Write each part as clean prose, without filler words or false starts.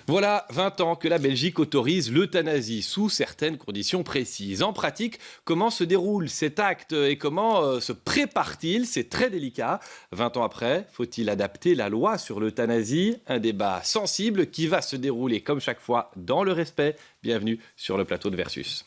Voilà 20 ans que la Belgique autorise l'euthanasie sous certaines conditions précises. En pratique, comment se déroule cet acte et comment se prépare-t-il? C'est très délicat. 20 ans après, faut-il adapter la loi sur l'euthanasie? Un débat sensible qui va se dérouler comme chaque fois dans le respect. Bienvenue sur le plateau de Versus.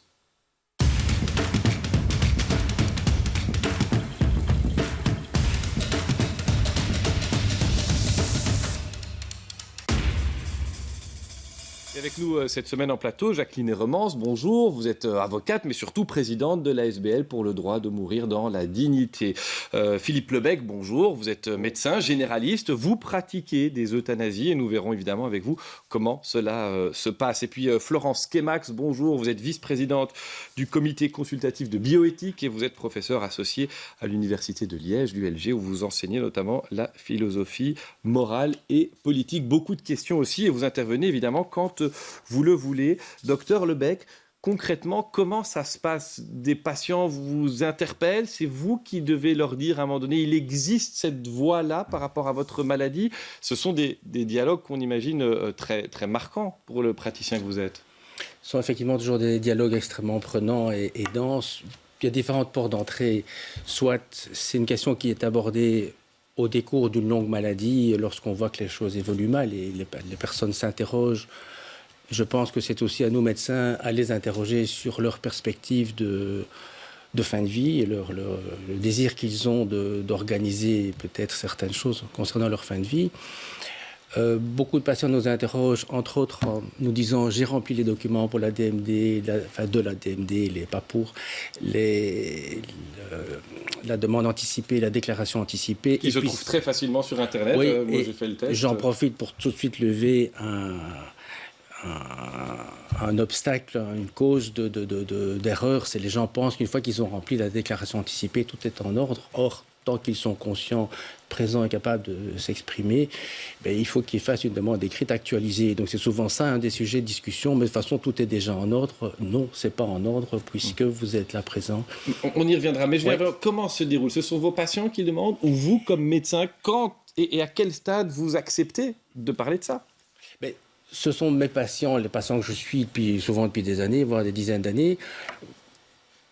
Et avec nous cette semaine en plateau, Jacqueline Hermance, bonjour. Vous êtes avocate, mais surtout présidente de l'ASBL pour le droit de mourir dans la dignité. Philippe Lebec, bonjour. Vous êtes médecin généraliste. Vous pratiquez des euthanasies et nous verrons évidemment avec vous comment cela se passe. Et puis Florence Kemax, bonjour. Vous êtes vice-présidente du comité consultatif de bioéthique et vous êtes professeure associée à l'université de Liège, l'ULG, où vous enseignez notamment la philosophie morale et politique. Beaucoup de questions aussi et vous intervenez évidemment quand vous le voulez. Docteur Lebec, concrètement, comment ça se passe? Des patients vous interpellent, c'est vous qui devez leur dire à un moment donné, il existe cette voie-là par rapport à votre maladie. Ce sont des dialogues qu'on imagine très, très marquants pour le praticien que vous êtes. Ce sont effectivement toujours des dialogues extrêmement prenants et denses. Il y a différentes portes d'entrée. Soit c'est une question qui est abordée au décours d'une longue maladie, lorsqu'on voit que les choses évoluent mal et les personnes s'interrogent. Je pense que c'est aussi à nous, médecins, à les interroger sur leur perspective de fin de vie et le désir qu'ils ont d'organiser peut-être certaines choses concernant leur fin de vie. Beaucoup de patients nous interrogent, entre autres, en nous disant « j'ai rempli les documents pour la DMD, de la DMD, pas pour, la demande anticipée, la déclaration anticipée. » Qui se trouve très facilement sur Internet. Oui, moi, j'ai fait le test. J'en profite pour tout de suite lever un obstacle, une cause d'erreur, c'est les gens pensent qu'une fois qu'ils ont rempli la déclaration anticipée, tout est en ordre. Or, tant qu'ils sont conscients, présents et capables de s'exprimer, il faut qu'ils fassent une demande écrite actualisée. Donc c'est souvent ça un des sujets de discussion, mais de toute façon tout est déjà en ordre. Non, c'est pas en ordre puisque vous êtes là présent. On y reviendra, mais je vais voir comment se déroule. Ce sont vos patients qui demandent, ou vous comme médecin, quand et à quel stade vous acceptez de parler de ça? Ce sont mes patients, les patients que je suis souvent depuis des années, voire des dizaines d'années.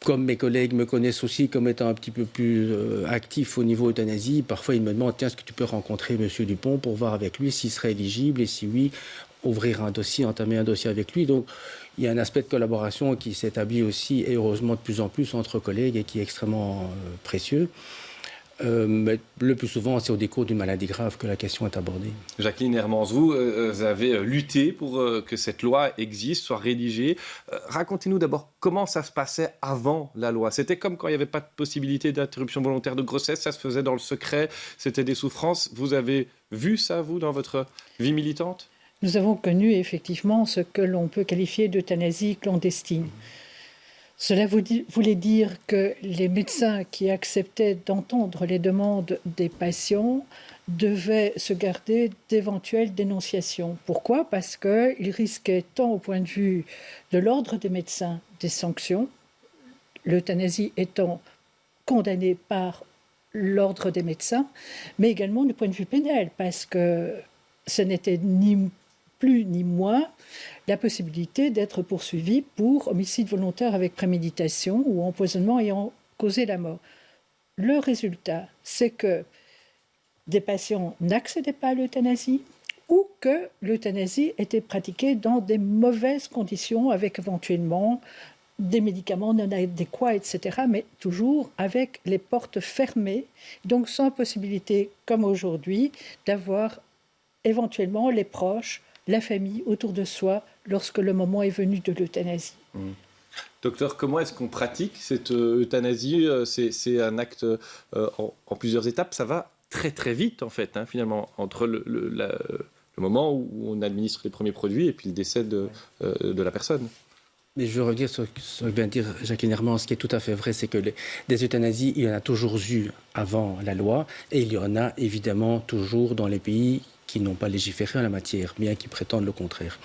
Comme mes collègues me connaissent aussi comme étant un petit peu plus actif au niveau euthanasie, parfois ils me demandent « Tiens, est-ce que tu peux rencontrer M. Dupont pour voir avec lui s'il serait éligible et si oui, ouvrir un dossier, entamer un dossier avec lui ?» Donc il y a un aspect de collaboration qui s'établit aussi et heureusement de plus en plus entre collègues et qui est extrêmement précieux. Mais le plus souvent, c'est au décours d'une maladie grave que la question est abordée. Jacqueline Hermance, vous avez lutté pour que cette loi existe, soit rédigée. Racontez-nous d'abord comment ça se passait avant la loi. C'était comme quand il n'y avait pas de possibilité d'interruption volontaire de grossesse, ça se faisait dans le secret, c'était des souffrances. Vous avez vu ça, vous, dans votre vie militante? Nous avons connu effectivement ce que l'on peut qualifier d'euthanasie clandestine. Cela voulait dire que les médecins qui acceptaient d'entendre les demandes des patients devaient se garder d'éventuelles dénonciations. Pourquoi? Parce qu'ils risquaient tant au point de vue de l'ordre des médecins des sanctions, l'euthanasie étant condamnée par l'ordre des médecins, mais également du point de vue pénal, parce que ce n'était ni plus ni moins la possibilité d'être poursuivi pour homicide volontaire avec préméditation ou empoisonnement ayant causé la mort. Le résultat, c'est que des patients n'accédaient pas à l'euthanasie ou que l'euthanasie était pratiquée dans des mauvaises conditions avec éventuellement des médicaments non adéquats, etc., mais toujours avec les portes fermées, donc sans possibilité, comme aujourd'hui, d'avoir éventuellement les proches, la famille autour de soi lorsque le moment est venu de l'euthanasie. Docteur, comment est-ce qu'on pratique cette euthanasie? C'est un acte en plusieurs étapes. Ça va très très vite en fait, finalement, entre le moment où on administre les premiers produits et puis le décès de la personne. Mais je veux revenir sur ce que vient de dire Jacqueline Hermance. Ce qui est tout à fait vrai, c'est que des euthanasies, il y en a toujours eu avant la loi et il y en a évidemment toujours dans les pays qui n'ont pas légiféré en la matière, bien qu'ils prétendent le contraire.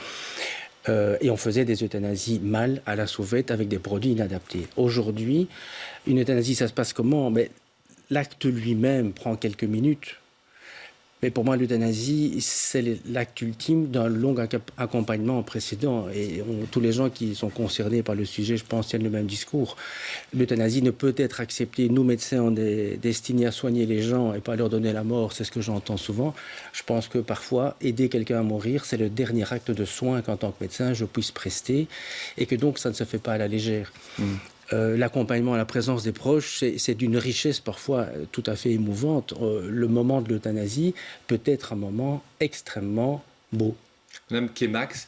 Et on faisait des euthanasies mâles à la sauvette avec des produits inadaptés. Aujourd'hui, une euthanasie, ça se passe comment? Mais l'acte lui-même prend quelques minutes. Mais pour moi, l'euthanasie, c'est l'acte ultime d'un long accompagnement précédent. Et tous les gens qui sont concernés par le sujet, je pense, tiennent le même discours. L'euthanasie ne peut être acceptée. Nous, médecins, on est destinés à soigner les gens et pas à leur donner la mort. C'est ce que j'entends souvent. Je pense que parfois, aider quelqu'un à mourir, c'est le dernier acte de soin qu'en tant que médecin, je puisse prester. Et que donc, ça ne se fait pas à la légère. L'accompagnement à la présence des proches, c'est d'une richesse parfois tout à fait émouvante. Le moment de l'euthanasie peut être un moment extrêmement beau. Madame Kemax,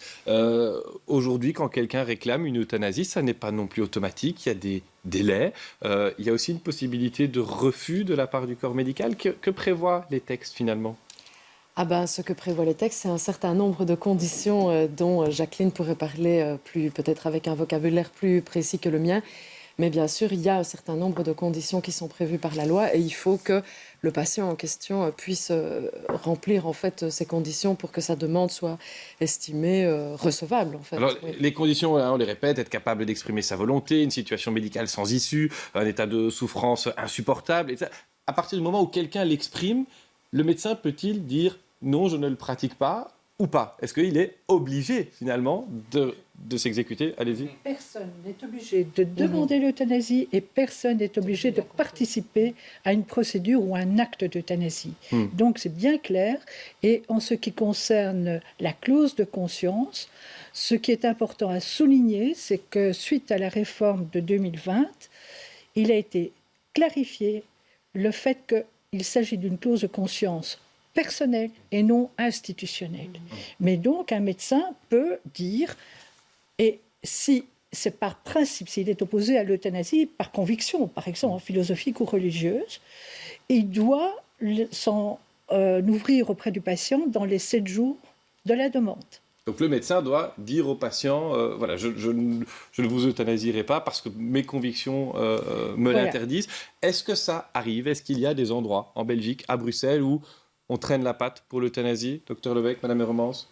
aujourd'hui, quand quelqu'un réclame une euthanasie, ça n'est pas non plus automatique. Il y a des délais. Il y a aussi une possibilité de refus de la part du corps médical. Que prévoient les textes finalement ? Ce que prévoient les textes, c'est un certain nombre de conditions dont Jacqueline pourrait parler peut-être avec un vocabulaire plus précis que le mien. Mais bien sûr, il y a un certain nombre de conditions qui sont prévues par la loi et il faut que le patient en question puisse remplir en fait ces conditions pour que sa demande soit estimée recevable. En fait. Alors, les conditions, on les répète, être capable d'exprimer sa volonté, une situation médicale sans issue, un état de souffrance insupportable. Et ça, à partir du moment où quelqu'un l'exprime, le médecin peut-il dire non, je ne le pratique pas ou pas ? Est-ce qu'il est obligé finalement de s'exécuter ? Allez-y. Personne n'est obligé de demander l'euthanasie et personne n'est obligé de participer à une procédure ou un acte d'euthanasie. Donc c'est bien clair. Et en ce qui concerne la clause de conscience, ce qui est important à souligner, c'est que suite à la réforme de 2020, il a été clarifié le fait qu'il s'agit d'une clause de conscience personnelle et non institutionnelle. Mais donc un médecin peut dire, et si c'est par principe, s'il est opposé à l'euthanasie par conviction, par exemple philosophique ou religieuse, il doit s'en ouvrir auprès du patient dans les 7 jours de la demande. Donc le médecin doit dire au patient, voilà, je ne vous euthanasierai pas parce que mes convictions me l'interdisent. Est-ce que ça arrive ? Est-ce qu'il y a des endroits en Belgique, à Bruxelles, où on traîne la patte pour l'euthanasie ? Docteur Lebec, Madame Hermans ?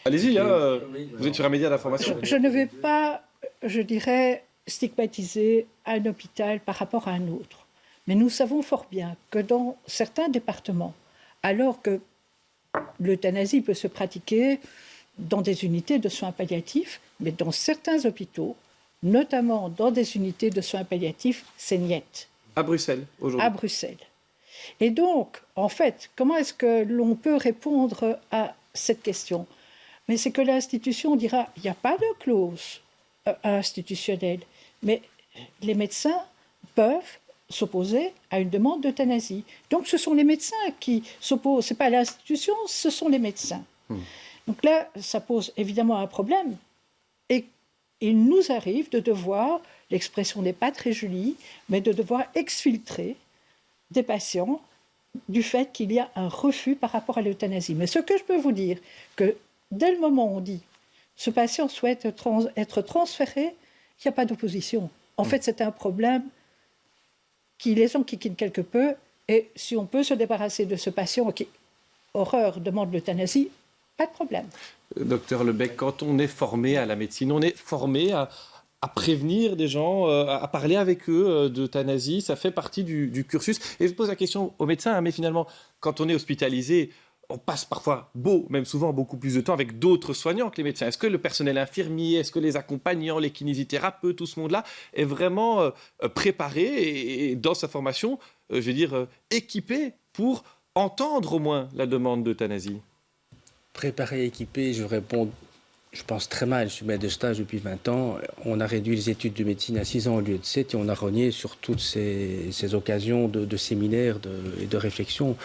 Allez-y, vous êtes sur un média d'information. Je ne vais pas, je dirais, stigmatiser un hôpital par rapport à un autre. Mais nous savons fort bien que dans certains départements, alors que l'euthanasie peut se pratiquer dans des unités de soins palliatifs, mais dans certains hôpitaux, notamment dans des unités de soins palliatifs, c'est niet. À Bruxelles, aujourd'hui. À Bruxelles. Et donc, en fait, comment est-ce que l'on peut répondre à cette question ? Mais c'est que l'institution dira, il n'y a pas de clause institutionnelle, mais les médecins peuvent s'opposer à une demande d'euthanasie. Donc ce sont les médecins qui s'opposent, ce n'est pas l'institution, ce sont les médecins. Donc là, ça pose évidemment un problème. Et il nous arrive de devoir, l'expression n'est pas très jolie, mais de devoir exfiltrer des patients du fait qu'il y a un refus par rapport à l'euthanasie. Mais ce que je peux vous dire, que dès le moment où on dit ce patient souhaite être transféré, il n'y a pas d'opposition. En fait, c'est un problème qui les enquiquine quelque peu. Et si on peut se débarrasser de ce patient qui, horreur, demande l'euthanasie, pas de problème. Docteur Lebec, quand on est formé à la médecine, on est formé à prévenir des gens, à parler avec eux d'euthanasie, ça fait partie du cursus. Et je pose la question aux médecins, mais finalement, quand on est hospitalisé, on passe parfois, même souvent, beaucoup plus de temps avec d'autres soignants que les médecins. Est-ce que le personnel infirmier, est-ce que les accompagnants, les kinésithérapeutes, tout ce monde-là est vraiment préparé et dans sa formation, équipé pour entendre au moins la demande d'euthanasie ? Préparé, équipé, je réponds, je pense très mal. Je suis maître de stage depuis 20 ans. On a réduit les études de médecine à 6 ans au lieu de 7 et on a rogné sur toutes ces occasions de séminaires et de réflexion.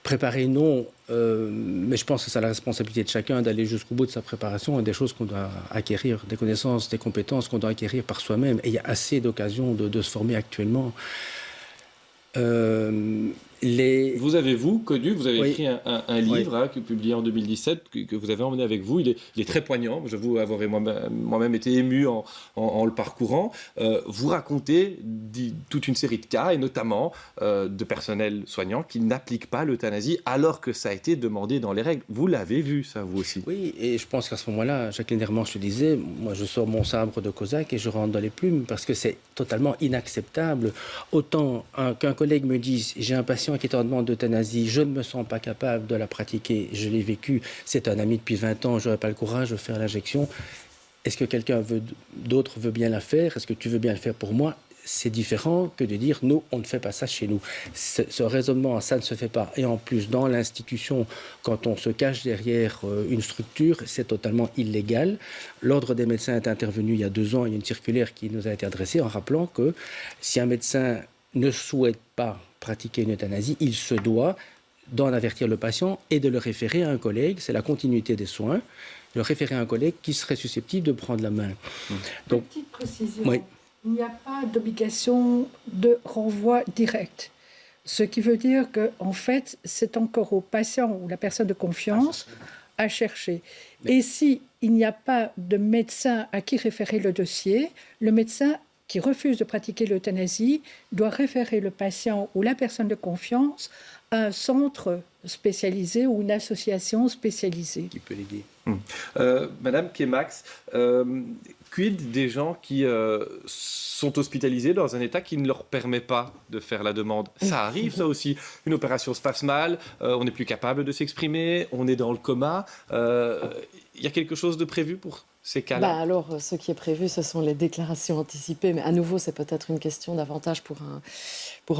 Préparer, non, mais je pense que c'est la responsabilité de chacun d'aller jusqu'au bout de sa préparation et des choses qu'on doit acquérir, des connaissances, des compétences qu'on doit acquérir par soi-même. Et il y a assez d'occasions de se former actuellement. Vous avez écrit un livre publié en 2017 que vous avez emmené avec vous. Il est très poignant. J'avoue avoir moi-même été ému en le parcourant. Vous racontez toute une série de cas, et notamment de personnel soignant qui n'applique pas l'euthanasie alors que ça a été demandé dans les règles. Vous l'avez vu, ça, vous aussi. Oui, et je pense qu'à ce moment-là, Jacqueline Hermans, je disais, moi je sors mon sabre de Cosaque et je rentre dans les plumes parce que c'est totalement inacceptable. Autant qu'un collègue me dise, j'ai un patient patient qui est en demande d'euthanasie, je ne me sens pas capable de la pratiquer, je l'ai vécu, c'est un ami depuis 20 ans, je n'aurais pas le courage de faire l'injection. Est-ce que quelqu'un d'autre veut bien la faire? Est-ce que tu veux bien le faire pour moi? C'est différent que de dire, nous, on ne fait pas ça chez nous. Ce raisonnement, ça ne se fait pas. Et en plus, dans l'institution, quand on se cache derrière une structure, c'est totalement illégal. L'Ordre des médecins est intervenu il y a 2 ans. Il y a une circulaire qui nous a été adressée en rappelant que si un médecin ne souhaite pas pratiquer une euthanasie, il se doit d'en avertir le patient et de le référer à un collègue. C'est la continuité des soins. Le référer à un collègue qui serait susceptible de prendre la main. Donc, petite précision. Oui. Il n'y a pas d'obligation de renvoi direct. Ce qui veut dire qu'en fait, c'est encore au patient ou la personne de confiance à chercher. Et s'il n'y a pas de médecin à qui référer le dossier, le médecin qui refuse de pratiquer l'euthanasie doit référer le patient ou la personne de confiance à un centre spécialisé ou une association spécialisée. Qui peut l'aider. Madame Kemax, quid des gens qui sont hospitalisés dans un état qui ne leur permet pas de faire la demande? Ça arrive, ça aussi. Une opération se passe mal, on n'est plus capable de s'exprimer, on est dans le coma. Il y a quelque chose de prévu pour ces cas-là? Alors, ce qui est prévu, ce sont les déclarations anticipées. Mais à nouveau, c'est peut-être une question davantage pour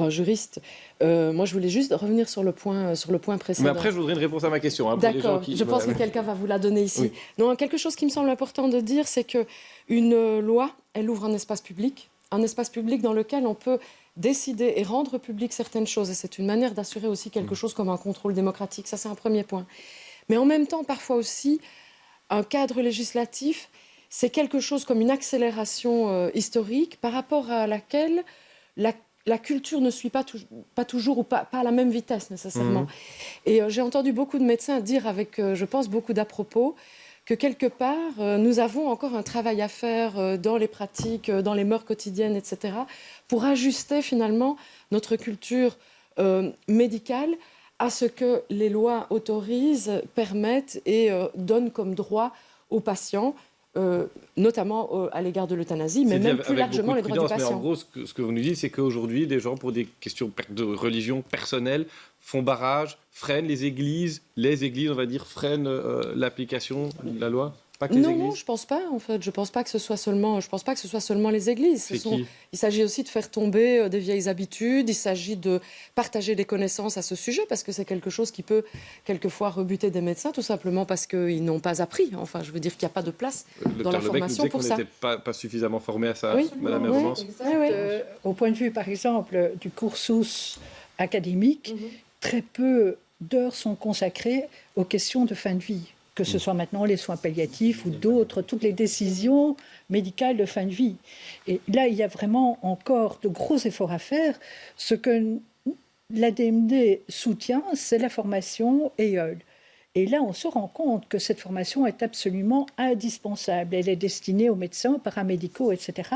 un juriste. Moi, je voulais juste revenir sur le point précédent. Mais après, je voudrais une réponse à ma question. D'accord, je pense que quelqu'un va vous la donner ici. Oui. Non, quelque chose qui me semble important de dire, c'est qu'une loi, elle ouvre un espace public dans lequel on peut décider et rendre public certaines choses. Et c'est une manière d'assurer aussi quelque chose comme un contrôle démocratique. Ça, c'est un premier point. Mais en même temps, parfois aussi, un cadre législatif, c'est quelque chose comme une accélération historique par rapport à laquelle la culture ne suit pas toujours ou pas à la même vitesse nécessairement. Et j'ai entendu beaucoup de médecins dire avec, je pense, beaucoup d'à-propos, que quelque part, nous avons encore un travail à faire dans les pratiques, dans les mœurs quotidiennes, etc., pour ajuster finalement notre culture médicale à ce que les lois autorisent, permettent et donnent comme droit aux patients, notamment à l'égard de l'euthanasie, mais même plus largement les droits du patient. Mais en gros, ce que vous nous dites, c'est qu'aujourd'hui, des gens, pour des questions de religion personnelle, font barrage, freinent les églises, on va dire, freinent l'application de la loi? Pas que les églises. Non, je pense pas. En fait, je pense pas que ce soit seulement les églises. Il s'agit aussi de faire tomber des vieilles habitudes. Il s'agit de partager des connaissances à ce sujet parce que c'est quelque chose qui peut quelquefois rebuter des médecins tout simplement parce qu'ils n'ont pas appris. Enfin, je veux dire qu'il n'y a pas de place dans la formation pour ça. On n'était pas suffisamment formé à ça, oui, Madame Hermans. Au point de vue, par exemple, du cursus académique, très peu d'heures sont consacrées aux questions de fin de vie. Que ce soit maintenant les soins palliatifs ou d'autres, toutes les décisions médicales de fin de vie. Et là, il y a vraiment encore de gros efforts à faire. Ce que l'ADMD soutient, c'est la formation EOL. Et là, on se rend compte que cette formation est absolument indispensable. Elle est destinée aux médecins, aux paramédicaux, etc.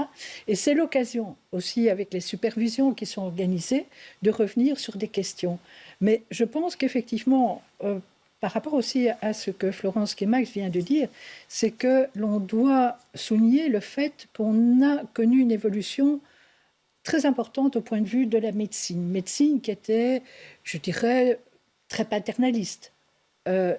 Et c'est l'occasion aussi, avec les supervisions qui sont organisées, de revenir sur des questions. Mais je pense qu'effectivement, par rapport aussi à ce que Florence Kemax vient de dire, c'est que l'on doit souligner le fait qu'on a connu une évolution très importante au point de vue de la médecine. Médecine qui était, je dirais, très paternaliste. Elle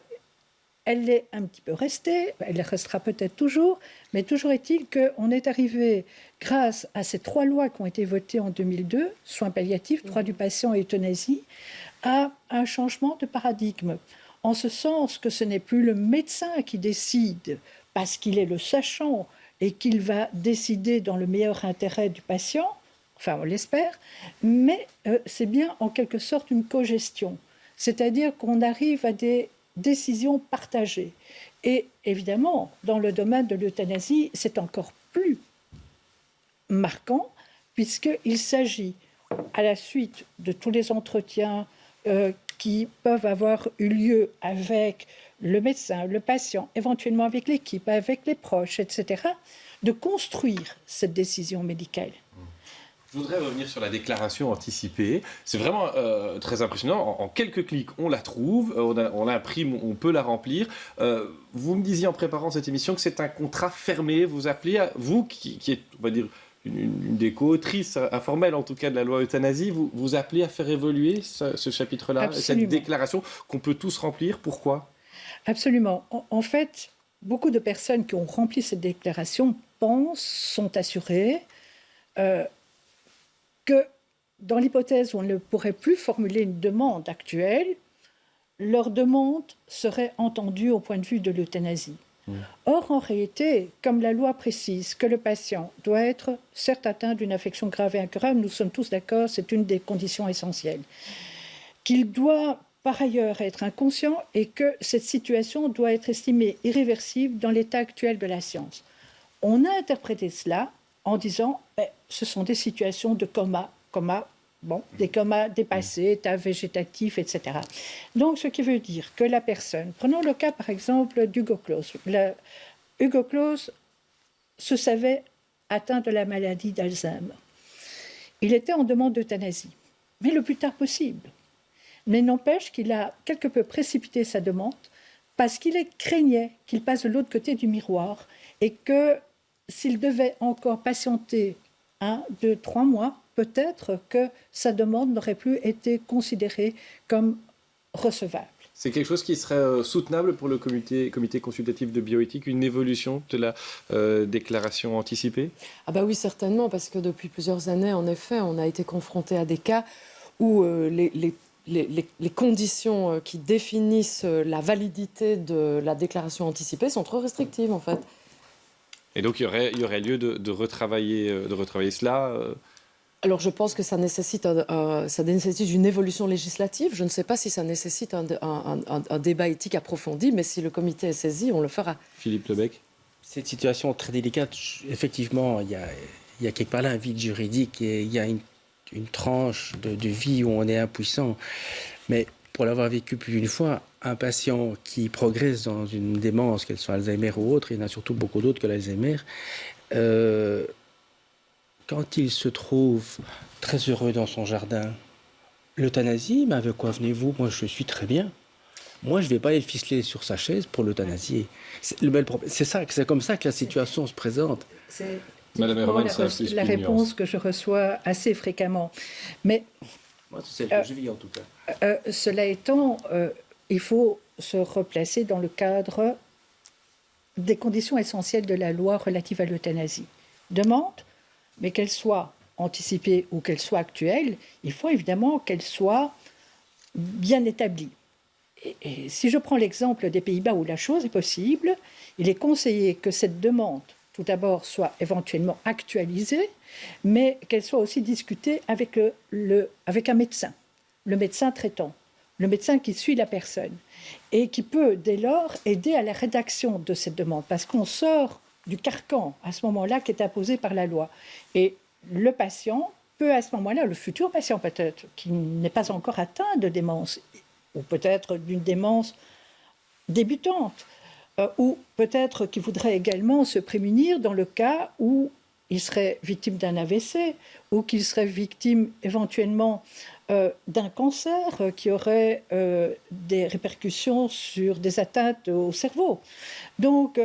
est un petit peu restée, elle restera peut-être toujours, mais toujours est-il qu'on est arrivé, grâce à ces 3 lois qui ont été votées en 2002, soins palliatifs, droit du patient et euthanasie, à un changement de paradigme. En ce sens que ce n'est plus le médecin qui décide parce qu'il est le sachant et qu'il va décider dans le meilleur intérêt du patient, enfin on l'espère, mais c'est bien en quelque sorte une cogestion. C'est-à-dire qu'on arrive à des décisions partagées. Et évidemment, dans le domaine de l'euthanasie, c'est encore plus marquant puisqu'il s'agit, à la suite de tous les entretiens qui peuvent avoir eu lieu avec le médecin, le patient, éventuellement avec l'équipe, avec les proches, etc., de construire cette décision médicale. Je voudrais revenir sur la déclaration anticipée. C'est vraiment très impressionnant. En quelques clics, on la trouve, on l'imprime, on peut la remplir. Vous me disiez en préparant cette émission que c'est un contrat fermé. Vous appelez, vous qui êtes, on va dire, une des co-autrices informelles, en tout cas, de la loi euthanasie. Vous appelez à faire évoluer ce chapitre-là, Absolument. cette déclaration qu'on peut tous remplir. Pourquoi ? Absolument. En fait, beaucoup de personnes qui ont rempli cette déclaration sont assurées que dans l'hypothèse où on ne pourrait plus formuler une demande actuelle, leur demande serait entendue au point de vue de l'euthanasie. Or, en réalité, comme la loi précise que le patient doit être certes atteint d'une affection grave et incurable, nous sommes tous d'accord, c'est une des conditions essentielles, qu'il doit par ailleurs être inconscient et que cette situation doit être estimée irréversible dans l'état actuel de la science. On a interprété cela en disant ce sont des situations de coma, des comas dépassés, état végétatif, etc. Donc, ce qui veut dire que la personne, prenons le cas par exemple d'Hugo Claus. Hugo Claus se savait atteint de la maladie d'Alzheimer. Il était en demande d'euthanasie, mais le plus tard possible. Mais n'empêche qu'il a quelque peu précipité sa demande parce qu'il craignait qu'il passe de l'autre côté du miroir et que s'il devait encore patienter 1, 2, 3 mois, peut-être que sa demande n'aurait plus été considérée comme recevable. C'est quelque chose qui serait soutenable pour le comité consultatif de bioéthique, une évolution de la déclaration anticipée ? Ah bah oui, certainement, parce que depuis plusieurs années, en effet, on a été confronté à des cas où les conditions qui définissent la validité de la déclaration anticipée sont trop restrictives, en fait. Et donc, il y aurait lieu de retravailler cela Alors, je pense que ça nécessite une évolution législative. Je ne sais pas si ça nécessite un débat éthique approfondi, mais si le comité est saisi, on le fera. Philippe Lebec ? Cette situation très délicate, effectivement, il y a quelque part là un vide juridique et il y a une tranche de vie où on est impuissant. Mais pour l'avoir vécu plus d'une fois, un patient qui progresse dans une démence, qu'elle soit Alzheimer ou autre, il y en a surtout beaucoup d'autres que l'Alzheimer, quand il se trouve très heureux dans son jardin, l'euthanasie, mais avec quoi venez-vous ? Moi, je suis très bien. Moi, je ne vais pas aller le ficeler sur sa chaise pour l'euthanasier. C'est comme ça que la situation se présente. C'est Madame Herman, la réponse que je reçois assez fréquemment. Mais moi, c'est celle que je vis en tout cas. Cela étant, il faut se replacer dans le cadre des conditions essentielles de la loi relative à l'euthanasie. Demande, mais qu'elle soit anticipée ou qu'elle soit actuelle, il faut évidemment qu'elle soit bien établie. Et si je prends l'exemple des Pays-Bas où la chose est possible, il est conseillé que cette demande, tout d'abord, soit éventuellement actualisée, mais qu'elle soit aussi discutée avec un médecin, le médecin traitant, le médecin qui suit la personne, et qui peut dès lors aider à la rédaction de cette demande, parce qu'on sort du carcan à ce moment-là qui est imposé par la loi. Et le patient peut à ce moment-là, le futur patient peut-être, qui n'est pas encore atteint de démence, ou peut-être d'une démence débutante, ou peut-être qu'il voudrait également se prémunir dans le cas où il serait victime d'un AVC, ou qu'il serait victime éventuellement d'un cancer qui aurait des répercussions sur des atteintes au cerveau. Donc,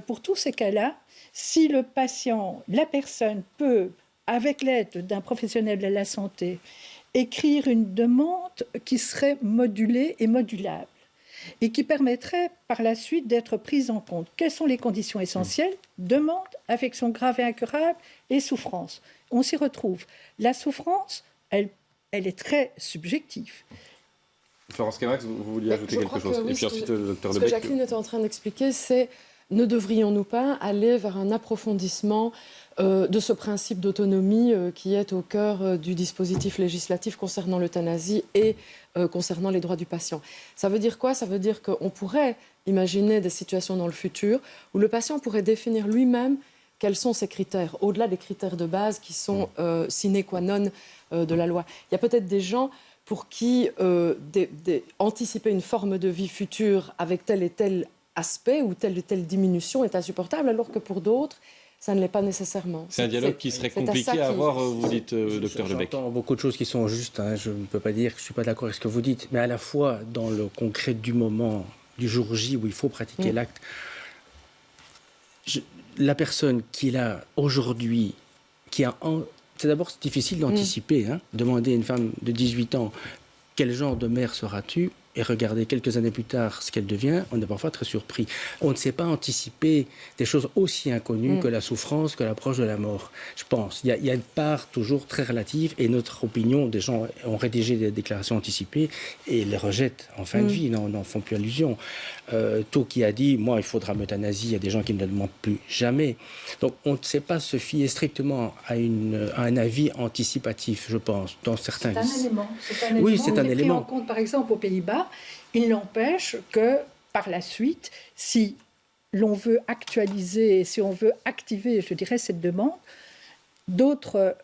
pour tous ces cas-là, si le patient, la personne peut, avec l'aide d'un professionnel de la santé, écrire une demande qui serait modulée et modulable, et qui permettrait par la suite d'être prise en compte. Quelles sont les conditions essentielles ? Demande, affection grave et incurable et souffrance. On s'y retrouve. La souffrance, elle est très subjective. Florence Camax, vous vouliez ajouter quelque chose. Oui, et puis ensuite, le docteur Lebec. Ce que Jacqueline était en train d'expliquer, c'est ne devrions-nous pas aller vers un approfondissement de ce principe d'autonomie qui est au cœur du dispositif législatif concernant l'euthanasie et concernant les droits du patient. Ça veut dire quoi ? Ça veut dire qu'on pourrait imaginer des situations dans le futur où le patient pourrait définir lui-même quels sont ses critères, au-delà des critères de base qui sont sine qua non de la loi. Il y a peut-être des gens pour qui anticiper une forme de vie future avec tel et tel aspect ou telle diminution est insupportable, alors que pour d'autres, ça ne l'est pas nécessairement. C'est un dialogue qui serait compliqué à avoir, vous dites, docteur Lebec. J'entends beaucoup de choses qui sont justes. Je ne peux pas dire que je ne suis pas d'accord avec ce que vous dites, mais à la fois dans le concret du moment, du jour J où il faut pratiquer l'acte, la personne qui est là aujourd'hui, C'est d'abord difficile d'anticiper. Demander à une femme de 18 ans quel genre de mère seras-tu et regarder quelques années plus tard ce qu'elle devient, on est parfois très surpris. On ne sait pas anticiper des choses aussi inconnues que la souffrance, que l'approche de la mort, je pense. Il y a une part toujours très relative et notre opinion, des gens ont rédigé des déclarations anticipées et les rejettent en fin de vie, n'en font plus allusion. Tocqueville a dit, moi, il faudra m'euthanasie, il y a des gens qui ne le demandent plus jamais. Donc on ne sait pas se fier strictement à un avis anticipatif, je pense, dans certains cas. C'est un élément. Oui, c'est un élément. Pris en compte, par exemple, aux Pays-Bas, il n'empêche que, par la suite, si l'on veut actualiser, si on veut activer, je dirais, cette demande, d'autres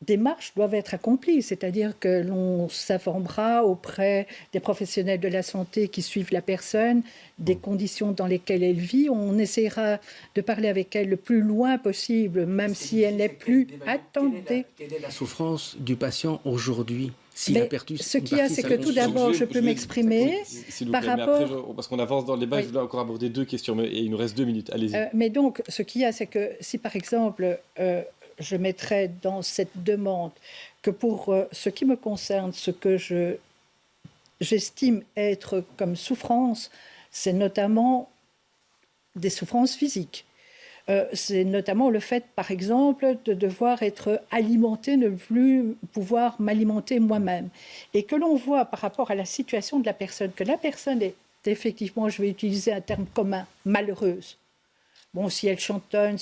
démarches doivent être accomplies, c'est-à-dire que l'on s'informera auprès des professionnels de la santé qui suivent la personne, des conditions dans lesquelles elle vit. On essaiera de parler avec elle le plus loin possible, même si elle n'est plus... Attendez. Quelle est la souffrance du patient aujourd'hui? Ce qu'il y a, c'est que tout d'abord, je peux m'exprimer par rapport... parce qu'on avance dans le débat, je voulais encore aborder 2 questions, et il nous reste 2 minutes. Allez-y. Mais donc, ce qu'il y a, c'est que si, par exemple, je mettrais dans cette demande que pour ce qui me concerne, ce que j'estime être comme souffrance, c'est notamment des souffrances physiques. C'est notamment le fait, par exemple, de devoir être alimenté, ne plus pouvoir m'alimenter moi-même. Et que l'on voit par rapport à la situation de la personne, que la personne est effectivement, je vais utiliser un terme commun, malheureuse. Bon, si elle chantonne,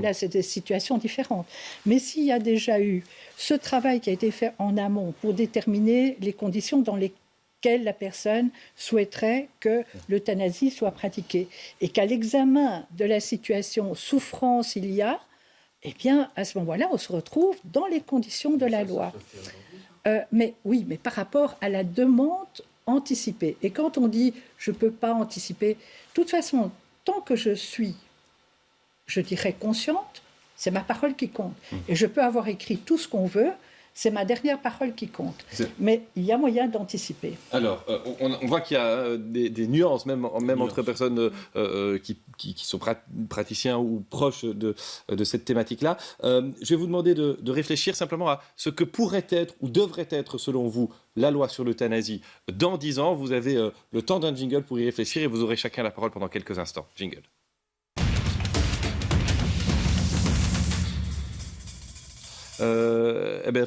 là, c'est des situations différentes. Mais s'il y a déjà eu ce travail qui a été fait en amont pour déterminer les conditions dans lesquelles la personne souhaiterait que l'euthanasie soit pratiquée et qu'à l'examen de la situation souffrance il y a, eh bien, à ce moment-là, on se retrouve dans les conditions de la loi. Mais par rapport à la demande anticipée. Et quand on dit « je ne peux pas anticiper », de toute façon, tant que je suis, je dirais, consciente, c'est ma parole qui compte. Et je peux avoir écrit tout ce qu'on veut, c'est ma dernière parole qui compte. Mais il y a moyen d'anticiper. Alors, on voit qu'il y a des nuances, même entre personnes qui sont praticiens ou proches de cette thématique-là. Je vais vous demander de réfléchir simplement à ce que pourrait être ou devrait être, selon vous, la loi sur l'euthanasie dans 10 ans. Vous avez le temps d'un jingle pour y réfléchir et vous aurez chacun la parole pendant quelques instants. Jingle.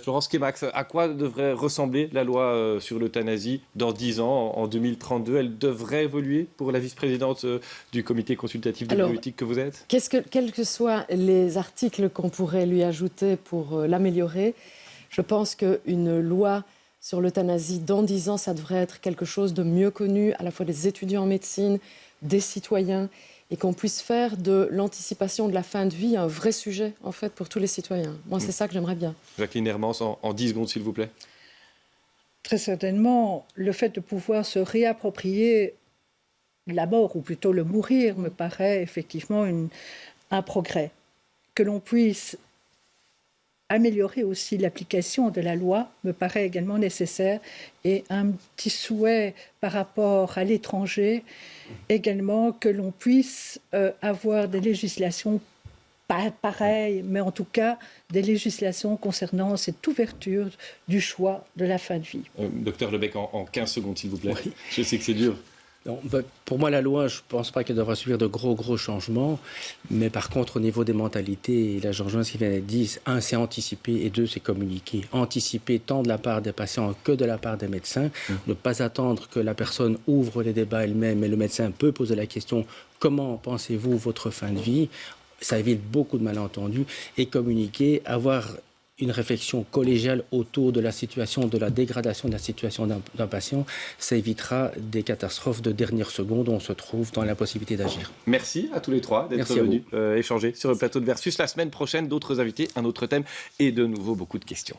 Florence Kemax, à quoi devrait ressembler la loi sur l'euthanasie dans 10 ans, en 2032? Elle devrait évoluer pour la vice-présidente du comité consultatif de bioéthique que vous êtes? Quels que soient les articles qu'on pourrait lui ajouter pour l'améliorer, je pense qu'une loi sur l'euthanasie dans 10 ans, ça devrait être quelque chose de mieux connu, à la fois des étudiants en médecine, des citoyens, et qu'on puisse faire de l'anticipation de la fin de vie un vrai sujet, en fait, pour tous les citoyens. Moi, c'est ça que j'aimerais bien. Jacqueline Hermans, en 10 secondes, s'il vous plaît. Très certainement, le fait de pouvoir se réapproprier la mort, ou plutôt le mourir, me paraît effectivement un progrès. Que l'on puisse améliorer aussi l'application de la loi me paraît également nécessaire. Et un petit souhait par rapport à l'étranger, également que l'on puisse avoir des législations pas pareilles, mais en tout cas des législations concernant cette ouverture du choix de la fin de vie. Docteur Lebec, en 15 secondes, s'il vous plaît. Oui. Je sais que c'est dur. Non, pour moi, la loi, je ne pense pas qu'elle devra subir de gros changements. Mais par contre, au niveau des mentalités, là, je rejoins ce qui vient d'être dit. 1, c'est anticiper, et 2, c'est communiquer. Anticiper tant de la part des patients que de la part des médecins. Ne pas attendre que la personne ouvre les débats elle-même, mais le médecin peut poser la question « Comment pensez-vous votre fin de vie ?» Ça évite beaucoup de malentendus. Et communiquer, avoir une réflexion collégiale autour de la situation, de la dégradation de la situation d'un patient, ça évitera des catastrophes de dernière seconde où on se trouve dans l'impossibilité d'agir. Merci à tous les trois d'être venus échanger sur le plateau de Versus. La semaine prochaine, d'autres invités, un autre thème et de nouveau beaucoup de questions.